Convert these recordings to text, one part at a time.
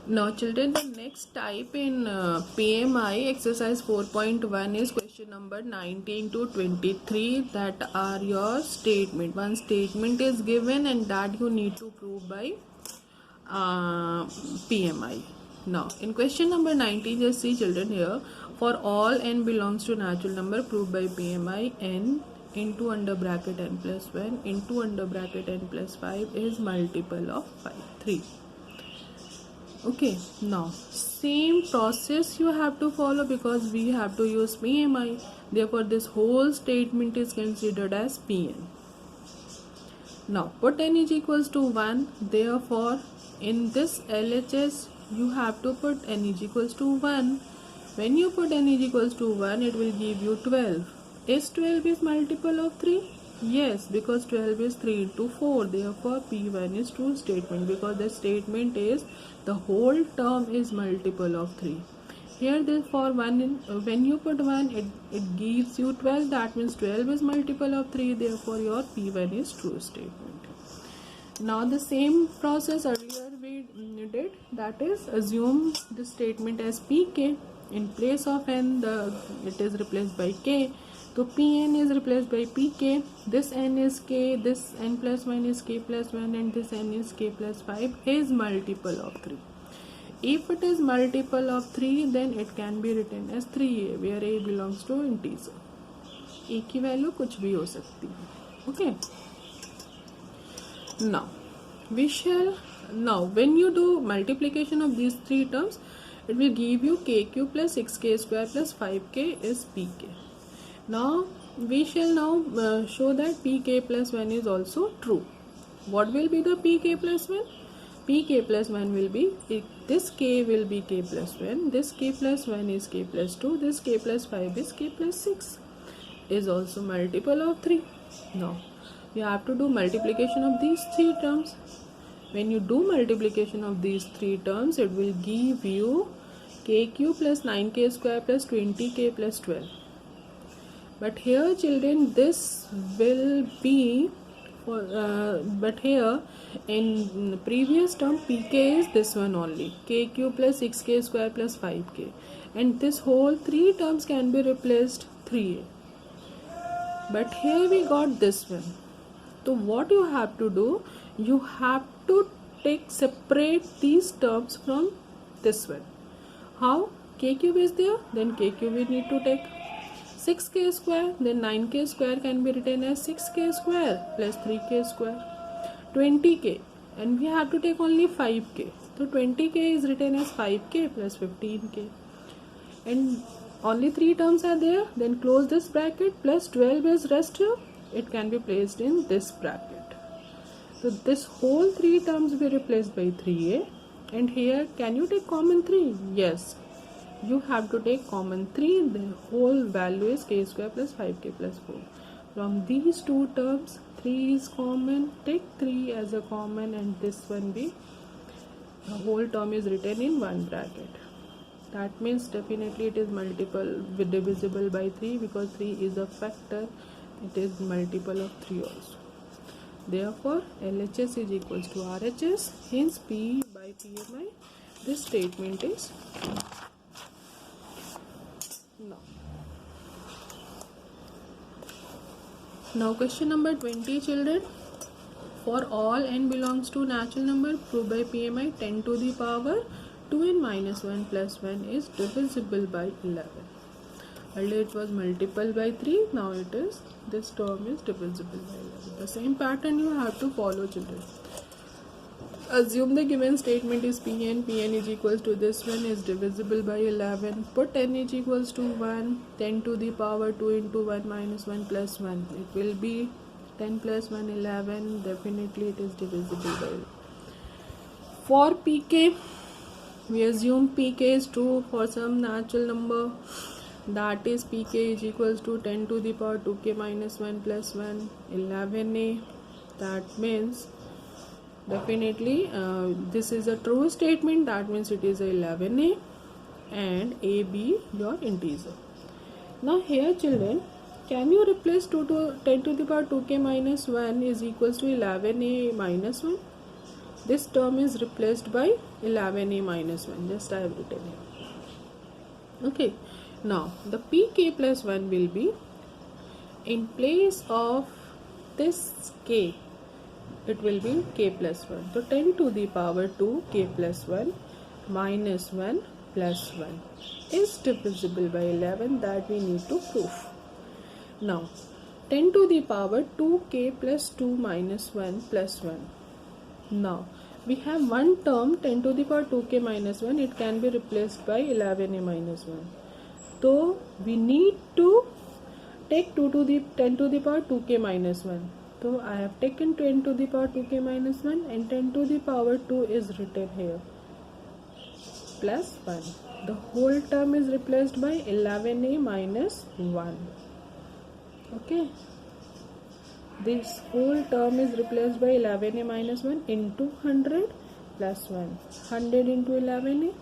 Now children, the next type in PMI exercise 4.1 is question number 19 to 23, that are your statement. One statement is given and that you need to prove by PMI. Now in question number 19, just see children here, for all n belongs to natural number, prove by PMI n into under bracket n plus 1 into under bracket n plus 5 is multiple of 3. Okay, now same process you have to follow because we have to use PMI. Therefore, this whole statement is considered as Pn. Now, put n is equals to 1. Therefore, in this LHS, you have to put n is equals to 1. When you put n is equals to 1, it will give you 12. Is 12 is multiple of 3? Yes, because 12 is 3 into 4. Therefore, P1 is true statement because the statement is the whole term is multiple of 3. Here, for 1, when you put 1, it gives you 12. That means 12 is multiple of 3. Therefore, your P1 is true statement. Now, the same process earlier we did, that is, assume the statement as Pk. In place of n, it is replaced by k. So Pn is replaced by Pk. This n is k, this n plus 1 is k plus 1, and this n is k plus 5 is multiple of 3. If it is multiple of 3, then it can be written as 3a, where a belongs to integer. A की value कुछ भी हो सकती है. Okay. Now when you do multiplication of these three terms, it will give you kq plus 6k square plus 5k is pk. Now we shall now show that pk plus 1 is also true. What will be the pk plus 1? Pk plus 1 will be, this k will be k plus 1, this k plus 1 is k plus 2, this k plus 5 is k plus 6, is also multiple of 3. Now you have to do multiplication of these three terms. When you do multiplication of these three terms, it will give you kq plus 9k square plus 20k plus 12. But here children, this will be but here in previous term pk is this one only, kq plus 6k square plus 5k, and this whole three terms can be replaced 3a. But here we got this one. So what you have to do, you have to separate these terms from this one. How? K cube is there, then k cube we need to take. 6k square, then 9k square can be written as 6k square plus 3k square. 20k, and we have to take only 5k. So 20k is written as 5k plus 15k. And only three terms are there, then close this bracket, plus 12 is rest here. It can be placed in this bracket. So this whole three terms will be replaced by 3a. And here, can you take common 3? Yes. You have to take common 3. The whole value is k square plus 5k plus 4. From these two terms, 3 is common. Take 3 as a common, and this one be, the whole term is written in one bracket. That means definitely it is multiple, divisible by 3, because 3 is a factor. It is multiple of 3 also. Therefore, LHS is equals to RHS. Hence, P by PMI. This statement is no. Now, question number 20, children. For all n belongs to natural number, prove by PMI 10 to the power 2n minus 1 plus 1 is divisible by 11. Earlier it was multiple by 3, now it is, this term is divisible by 11. The same pattern you have to follow, children. Assume the given statement is Pn is equals to this one is divisible by 11. Put n is equals to 1, 10 to the power 2 into 1 minus 1 plus 1. It will be 10 plus 1, 11. Definitely it is divisible by 11. For pk, we assume pk is true for some natural number. That is pk is equals to 10 to the power 2k minus 1 plus 1, 11a. That means definitely this is a true statement. That means it is a 11a and a be your integer. Now here, children, can you replace 10 to the power 2k minus 1 is equals to 11a minus 1? this term is replaced by 11a minus 1. Just I have written here. Okay, now the pk plus 1 will be, in place of this k, it will be k plus 1. So 10 to the power 2 k plus 1 minus 1 plus 1 is divisible by 11. That we need to prove. Now 10 to the power 2k plus 2 minus 1 plus 1. Now we have one term 10 to the power 2k minus 1. It can be replaced by 11a minus 1. So we need to take 2 to the 10 to the power 2k minus 1. So I have taken 10 to the power 2k minus 1, and 10 to the power 2 is written here plus 1. The whole term is replaced by 11a minus 1. Okay, this whole term is replaced by 11a minus 1 into 100 plus 1. 100 into 11a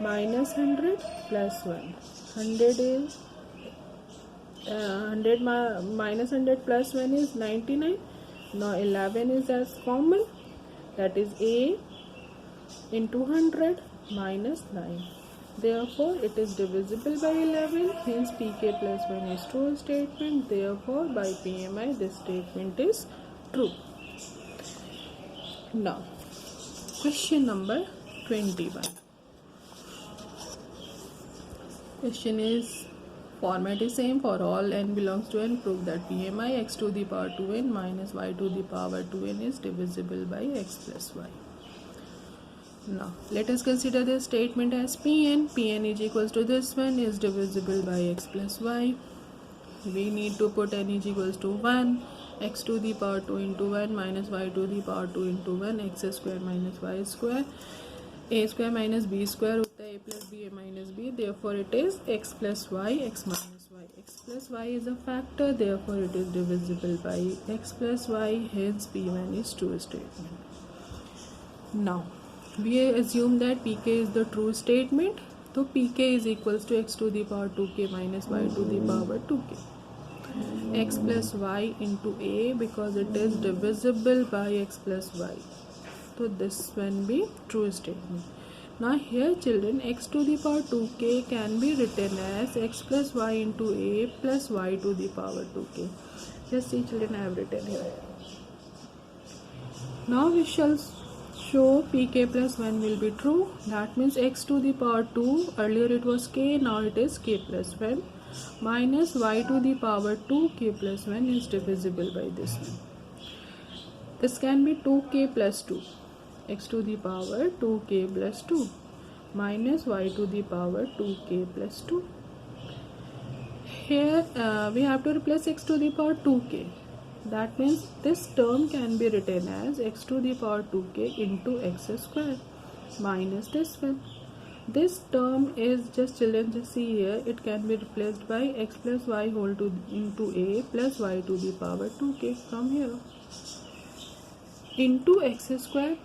minus 100 plus 1. 100 is 100 minus 100 plus 1 is 99. Now 11 is as common, that is a into 100 minus 9. Therefore it is divisible by 11. Hence pk plus 1 is true statement. Therefore by PMI this statement is true. Now question number 21. Question is, format is same for all n belongs to n. Prove that PMI x to the power 2n minus y to the power 2n is divisible by x plus y. Now let us consider this statement as Pn. Pn is equals to this one, is divisible by x plus y. We need to put n is equals to 1, x to the power 2 into 1 minus y to the power 2 into 1, x square minus y square. A square minus b square होता है a plus b, a minus b. Therefore it is x plus y, x minus y. X plus y is a factor, therefore it is divisible by x plus y. Hence P1 is true statement. Now we assume that pk is the true statement. So pk is equals to x to the power 2k minus y to the power 2k. X plus y into a, because it is divisible by x plus y. So this one be true statement. Now here children, x to the power 2k can be written as x plus y into a plus y to the power 2k. Just see children, I have written here. Now we shall show pk plus 1 will be true. That means x to the power 2, earlier it was k, now it is k plus 1, minus y to the power 2 k plus 1 is divisible by this one. This can be 2k plus 2, x to the power 2k plus 2 minus y to the power 2k plus 2. Here we have to replace x to the power 2k. That means this term can be written as x to the power 2k into x square minus this one. This term is, just children, just see here, it can be replaced by x plus y whole to into a plus y to the power 2k from here into x square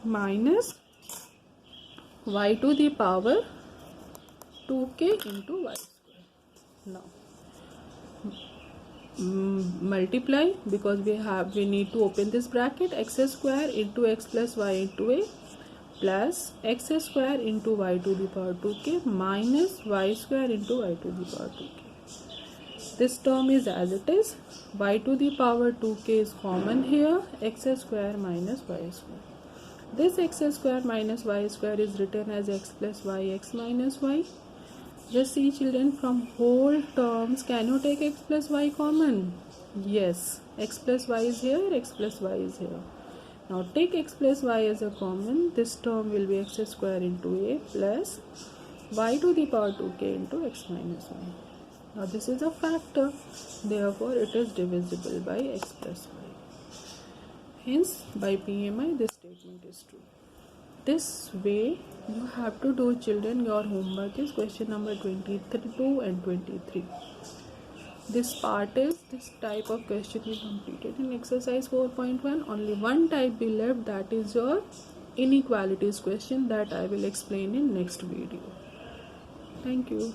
minus y to the power 2k into y square. Now multiply, because we need to open this bracket, x square into x plus y into a plus x square into y to the power 2k minus y square into y to the power 2k. This term is as it is. Y to the power 2k is common here, x square minus y square. This x square minus y square is written as x plus y, x minus y. Just see children, from whole terms, can you take x plus y common? Yes, x plus y is here, x plus y is here. Now take x plus y as a common. This term will be x square into a plus y to the power 2k into x minus y. Now this is a factor, therefore it is divisible by x plus y. Hence by PMI this statement is true. This way you have to do, children. Your homework is question number 22 and 23. This part is, this type of question is completed in exercise 4.1. Only one type be left, that is your inequalities question, that I will explain in next video. Thank you.